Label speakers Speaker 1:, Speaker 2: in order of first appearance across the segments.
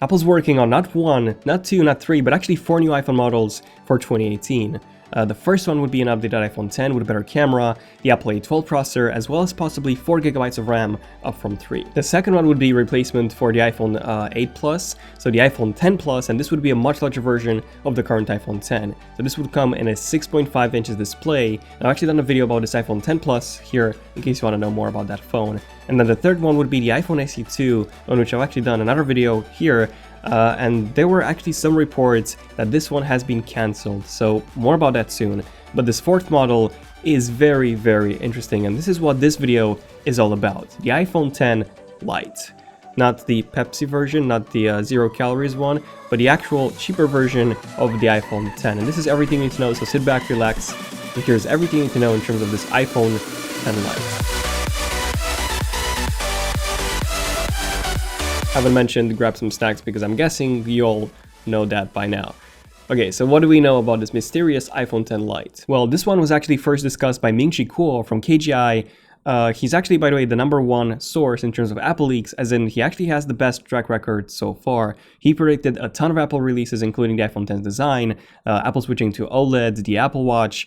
Speaker 1: Apple's working on not one, not two, not three, but actually 4 new iPhone models for 2018. The first one would be an updated iPhone X with a better camera, the Apple A12 processor, as well as possibly 4GB of RAM up from 3. The second one would be replacement for the iPhone 8 Plus, so the iPhone X Plus, and this would be a much larger version of the current iPhone X. So this would come in a 6.5 inches display. I've actually done a video about this iPhone X Plus here, in case you want to know more about that phone. And then the third one would be the iPhone SE2, on which I've actually done another video here. And there were actually some reports that this one has been cancelled, so more about that soon. But this fourth model is very, very interesting, and this is what this video is all about. The iPhone X Lite. Not the Pepsi version, not the 0 calories one, but the actual cheaper version of the iPhone X. And this is everything you need to know, so sit back, relax, and here's everything you need to know in terms of this iPhone X Lite. Haven't mentioned grab some snacks because I'm guessing you all know that by now. Okay, so what do we know about this mysterious iPhone X Lite? Well, this one was actually first discussed by Ming-Chi Kuo from KGI. He's actually, by the way, the #1 source in terms of Apple leaks, as in he actually has the best track record so far. He predicted a ton of Apple releases, including the iPhone X design, Apple switching to OLED, the Apple Watch,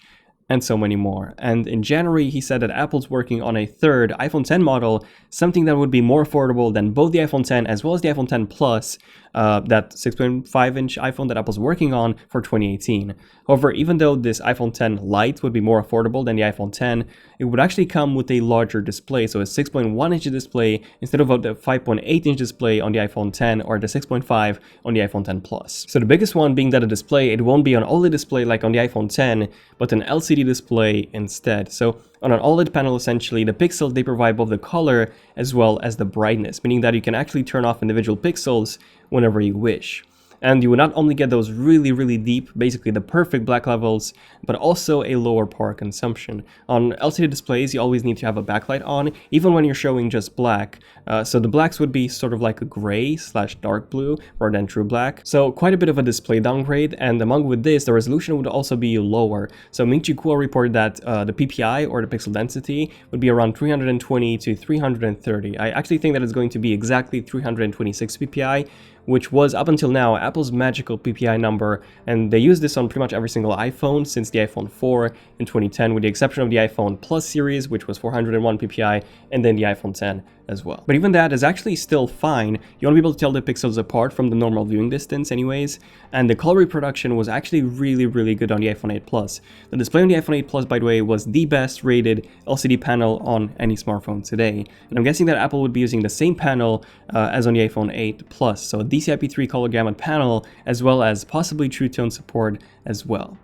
Speaker 1: and so many more. And in January, he said that Apple's working on a third iPhone X model, something that would be more affordable than both the iPhone X as well as the iPhone X Plus, that 6.5-inch iPhone that Apple's working on for 2018. However, even though this iPhone X Lite would be more affordable than the iPhone X, it would actually come with a larger display, so a 6.1-inch display instead of the 5.8-inch display on the iPhone X or the 6.5 on the iPhone X Plus. So the biggest one being that a display, it won't be an OLED display like on the iPhone X, but an LCD display instead. So on an OLED panel, essentially, the pixels, they provide both the color as well as the brightness, meaning that you can actually turn off individual pixels whenever you wish. And you would not only get those really, really deep, basically the perfect black levels, but also a lower power consumption. On LCD displays, you always need to have a backlight on, even when you're showing just black. So the blacks would be sort of like a gray/dark blue rather than true black. So quite a bit of a display downgrade, and among with this, the resolution would also be lower. So Ming-Chi Kuo reported that the PPI, or the pixel density, would be around 320 to 330. I actually think that it's going to be exactly 326 PPI, which was up until now Apple's magical PPI number, and they use this on pretty much every single iPhone since the iPhone 4 in 2010, with the exception of the iPhone Plus series, which was 401 PPI, and then the iPhone X as well. But even that is actually still fine. You want to be able to tell the pixels apart from the normal viewing distance anyways, and the color reproduction was actually really, really good on the iPhone 8 Plus. The display on the iPhone 8 Plus, by the way, was the best rated LCD panel on any smartphone today, and I'm guessing that Apple would be using the same panel as on the iPhone 8 Plus, so a DCI-P3 color gamut panel, as well as possibly True Tone support as well.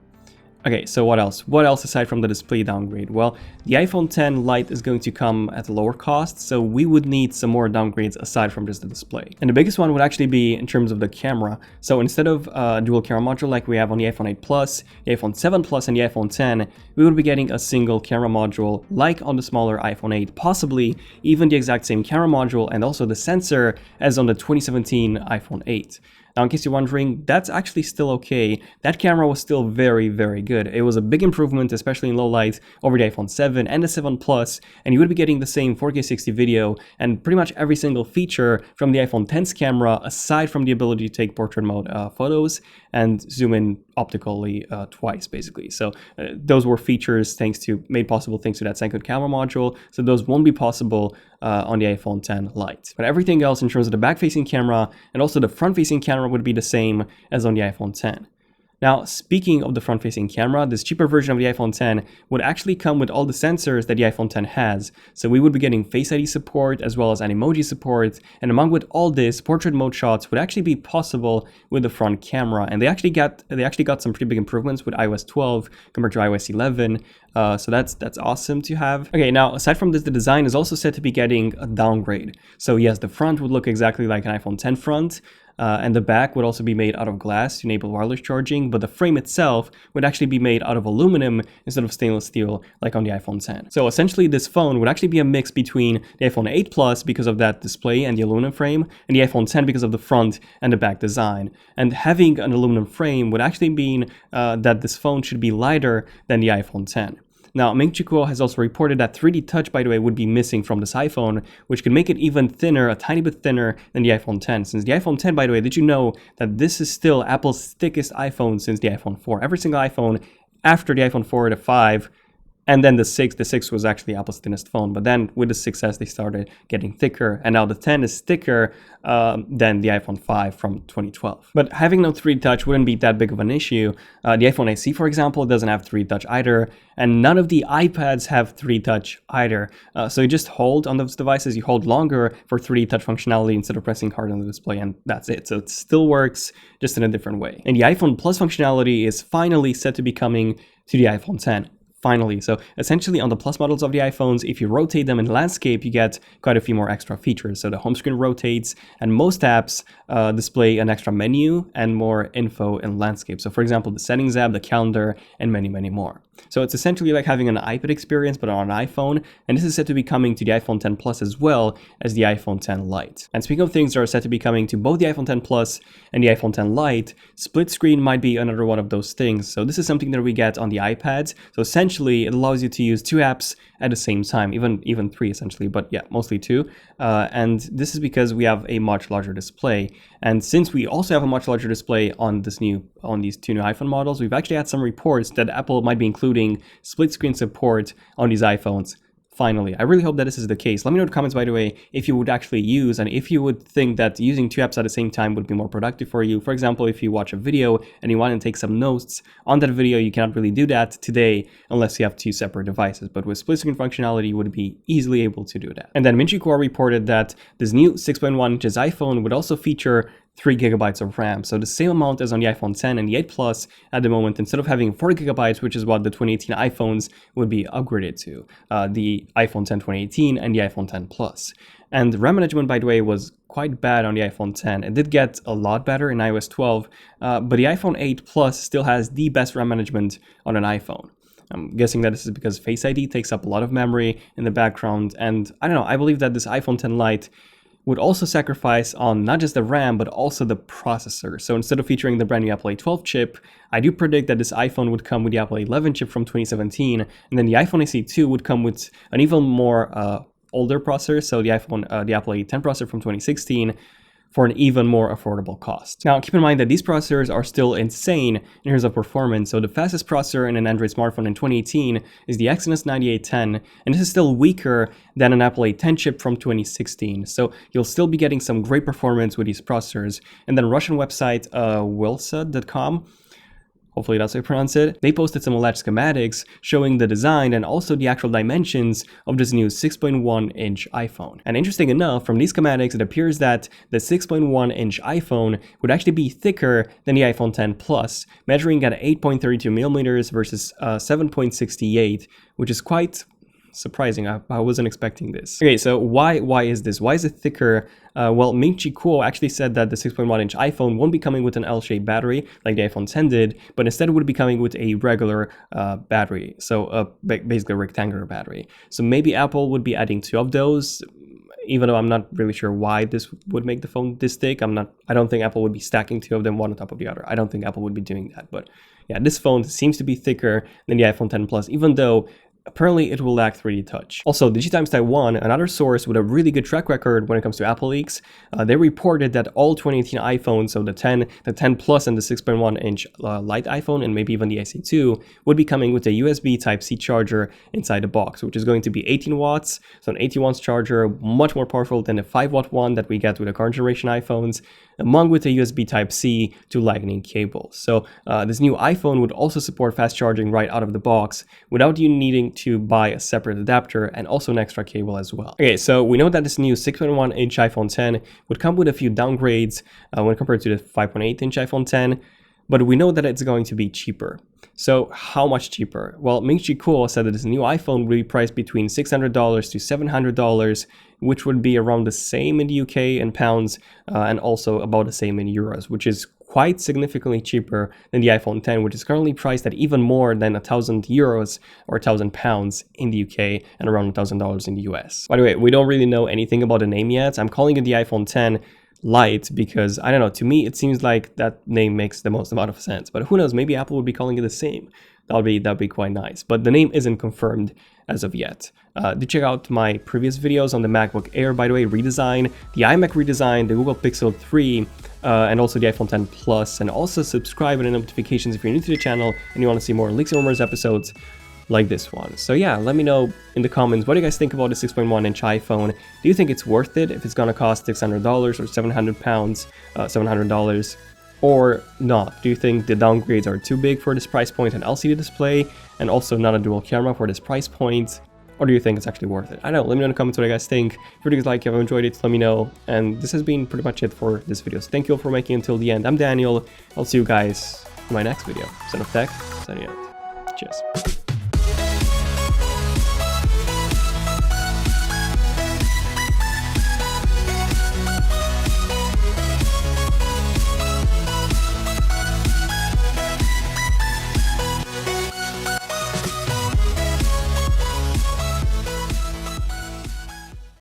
Speaker 1: Okay, so what else? What else aside from the display downgrade? Well, the iPhone X Lite is going to come at a lower cost, so we would need some more downgrades aside from just the display. And the biggest one would actually be in terms of the camera. So instead of a dual camera module like we have on the iPhone 8 Plus, the iPhone 7 Plus, and the iPhone X, we would be getting a single camera module like on the smaller iPhone 8, possibly even the exact same camera module and also the sensor as on the 2017 iPhone 8. Now, in case you're wondering, that's actually still okay. That camera was still very, very good. It was a big improvement, especially in low light, over the iPhone 7 and the 7 Plus, and you would be getting the same 4K 60 video and pretty much every single feature from the iPhone X's camera, aside from the ability to take portrait mode photos and zoom in optically twice, basically. So those were features made possible thanks to that second camera module, so those won't be possible on the iPhone X Lite. But everything else in terms of the back-facing camera and also the front-facing camera would be the same as on the iPhone X. Now, speaking of the front-facing camera, this cheaper version of the iPhone X would actually come with all the sensors that the iPhone X has. So we would be getting Face ID support as well as Animoji support, and among with all this, portrait mode shots would actually be possible with the front camera. And they actually got some pretty big improvements with iOS 12 compared to iOS 11. So that's awesome to have. Okay, now aside from this, the design is also said to be getting a downgrade. So yes, the front would look exactly like an iPhone X front. And the back would also be made out of glass to enable wireless charging, but the frame itself would actually be made out of aluminum instead of stainless steel like on the iPhone X. So essentially this phone would actually be a mix between the iPhone 8 Plus because of that display and the aluminum frame, and the iPhone X because of the front and the back design. And having an aluminum frame would actually mean that this phone should be lighter than the iPhone X. Now, Ming-Chi Kuo has also reported that 3D Touch, by the way, would be missing from this iPhone, which could make it even thinner, a tiny bit thinner than the iPhone 10. Since the iPhone 10, by the way, did you know that this is still Apple's thickest iPhone since the iPhone 4? Every single iPhone after the iPhone 4, the 5, and then the 6 was actually Apple's thinnest phone. But then with the 6S, they started getting thicker. And now the 10 is thicker than the iPhone 5 from 2012. But having no 3D Touch wouldn't be that big of an issue. The iPhone SE, for example, doesn't have 3D Touch either. And none of the iPads have 3D Touch either. So you just hold on those devices, you hold longer for 3D Touch functionality instead of pressing hard on the display, and that's it. So it still works, just in a different way. And the iPhone Plus functionality is finally set to be coming to the iPhone 10. Finally. So essentially on the Plus models of the iPhones, if you rotate them in landscape, you get quite a few more extra features. So the home screen rotates, and most apps display an extra menu and more info in landscape. So for example, the settings app, the calendar, and many, many more. So it's essentially like having an iPad experience, but on an iPhone. And this is set to be coming to the iPhone 10 Plus as well as the iPhone 10 Lite. And speaking of things that are set to be coming to both the iPhone 10 Plus and the iPhone 10 Lite, split screen might be another one of those things. So this is something that we get on the iPads. So essentially, it allows you to use 2 apps at the same time, even 3 essentially, but yeah, mostly 2. And this is because we have a much larger display. And since we also have a much larger display on these 2 new iPhone models, we've actually had some reports that Apple might be including split screen support on these iPhones. Finally, I really hope that this is the case. Let me know in the comments, by the way, if you would actually use, and if you would think that using 2 apps at the same time would be more productive for you. For example, if you watch a video and you want to take some notes on that video, you cannot really do that today unless you have 2 separate devices. But with split screen functionality, you would be easily able to do that. And then Ming-Chi Kuo reported that this new 6.1 inches iPhone would also feature 3 gigabytes of RAM. So the same amount as on the iPhone 10 and the 8 Plus at the moment, instead of having 4 gigabytes, which is what the 2018 iPhones would be upgraded to, the iPhone 10 2018 and the iPhone 10 Plus. And RAM management, by the way, was quite bad on the iPhone 10. It did get a lot better in iOS 12, but the iPhone 8 Plus still has the best RAM management on an iPhone. I'm guessing that this is because Face ID takes up a lot of memory in the background, and I don't know, I believe that this iPhone 10 Lite would also sacrifice on not just the RAM, but also the processor. So instead of featuring the brand new Apple A12 chip, I do predict that this iPhone would come with the Apple A11 chip from 2017, and then the iPhone SE 2 would come with an even more older processor, so the Apple A10 processor from 2016, for an even more affordable cost. Now, keep in mind that these processors are still insane in terms of performance. So the fastest processor in an Android smartphone in 2018 is the Exynos 9810, and this is still weaker than an Apple A10 chip from 2016. So you'll still be getting some great performance with these processors. And then Russian website wilsa.com, hopefully that's how you pronounce it, they posted some alleged schematics showing the design and also the actual dimensions of this new 6.1-inch iPhone. And interesting enough, from these schematics, it appears that the 6.1-inch iPhone would actually be thicker than the iPhone 10 Plus, measuring at 8.32 millimeters versus 7.68, which is quite surprising. I wasn't expecting this. Okay, so why is this? Why is it thicker? Well, Ming-Chi Kuo actually said that the 6.1-inch iPhone won't be coming with an L-shaped battery like the iPhone 10 did, but instead would be coming with a regular battery, so basically a rectangular battery. So maybe Apple would be adding 2 of those, even though I'm not really sure why this would make the phone this thick. I don't think Apple would be stacking 2 of them one on top of the other. I don't think Apple would be doing that, but yeah, this phone seems to be thicker than the iPhone 10 Plus, even though apparently it will lack 3D Touch. Also, DigiTimes Taiwan, another source with a really good track record when it comes to Apple leaks, they reported that all 2018 iPhones, so the 10 Plus and the 6.1-inch Lite iPhone, and maybe even the SE2, would be coming with a USB Type-C charger inside the box, which is going to be 18 watts, so an 80 watts charger, much more powerful than the 5-watt one that we get with the current generation iPhones, among with a USB Type-C to Lightning cable. So this new iPhone would also support fast charging right out of the box without you needing to buy a separate adapter and also an extra cable as well. Okay, so we know that this new 6.1-inch iPhone 10 would come with a few downgrades when compared to the 5.8-inch iPhone 10, but we know that it's going to be cheaper. So how much cheaper? Well, Ming-Chi Kuo said that this new iPhone would be priced between $600 to $700, which would be around the same in the UK in pounds and also about the same in euros, which is quite significantly cheaper than the iPhone 10, which is currently priced at even more than 1,000 euros or 1,000 pounds in the UK and around $1,000 in the US. By the way, we don't really know anything about the name yet. I'm calling it the iPhone 10 Lite, because I don't know, to me it seems like that name makes the most amount of sense, but who knows, maybe Apple would be calling it the same. That'd be quite nice, but the name isn't confirmed as of yet. Do check out my previous videos on the MacBook Air, by the way, redesign, the iMac redesign, the Google Pixel 3, and also the iPhone 10 Plus, and also subscribe and notifications if you're new to the channel and you want to see more Leaks and Rumors episodes like this one. So yeah, let me know in the comments what do you guys think about the 6.1-inch iPhone. Do you think it's worth it if it's gonna cost $600 or 700 pounds, $700, or not? Do you think the downgrades are too big for this price point, an LCD display, and also not a dual camera for this price point? Or do you think it's actually worth it? I don't know, let me know in the comments what you guys think. If you guys like, if you enjoyed it, let me know. And this has been pretty much it for this video. So thank you all for making it until the end. I'm Daniel. I'll see you guys in my next video. ZONEofTECH, signing out. Cheers.